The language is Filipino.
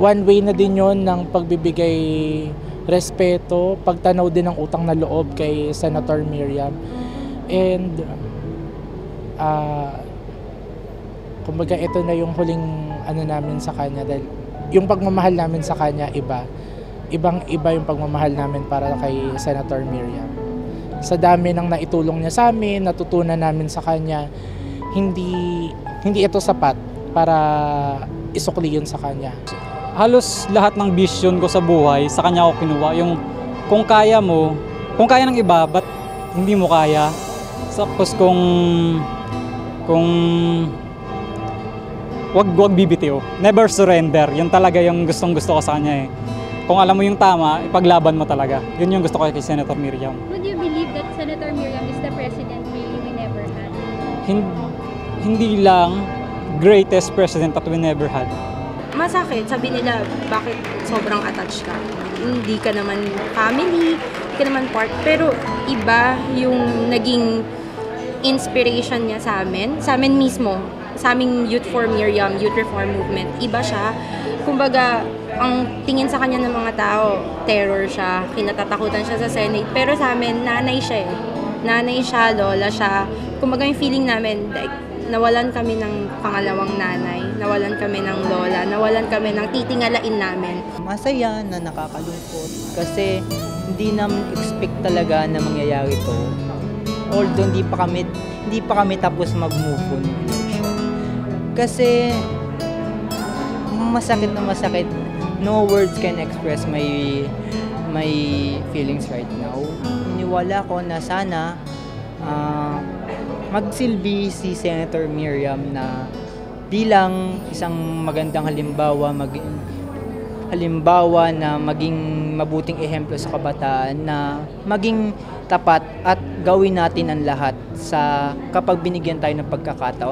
one way na din yon ng pagbibigay respeto, pagtanaw din ng utang na loob kay Senator Miriam. And kumbaga ito na yung huling ano namin sa kanya, dahil yung pagmamahal namin sa kanya ibang-iba yung pagmamahal namin para kay Senator Miriam. Sa dami ng naitulong niya sa amin, natutunan namin sa kanya, hindi ito sapat para isukli yun sa kanya. Halos lahat ng vision ko sa buhay, sa kanya ako kinuha. Yung kung kaya mo, kung kaya ng iba, ba't hindi mo kaya? Tapos kung wag bibitiw. Never surrender. Yun talaga yung gustong-gusto ko sa kanya eh. Kung alam mo yung tama, ipaglaban mo talaga. Yun yung gusto ko kay Senator Miriam. Would you believe that Senator Miriam is the president really we never had? Hindi lang greatest president that we never had. Masakit, sabi nila, bakit sobrang attached ka? Hindi ka naman family, hindi ka naman part. Pero iba yung naging inspiration niya sa amin mismo. Sa aming Youth for Miriam, Youth Reform Movement, iba siya. Kumbaga, ang tingin sa kanya ng mga tao, terror siya, kinatatakutan siya sa Senate. Pero sa amin, nanay siya eh. Nanay siya, lola siya. Kumbaga yung feeling namin, like, nawalan kami ng pangalawang nanay, nawalan kami ng lola, nawalan kami ng titingalain namin. Masaya na nakakalungkot kasi hindi namin expect talaga na mangyayari to. Although hindi pa kami tapos mag-move on. Kasi masakit na masakit. No words can express my feelings right now. Iniwala ko na sana magsilbi si Senator Miriam na bilang isang magandang halimbawa na maging mabuting ehemplo sa kabataan, na maging tapat at gawin natin ang lahat sa kapag binigyan tayo ng pagkakataon.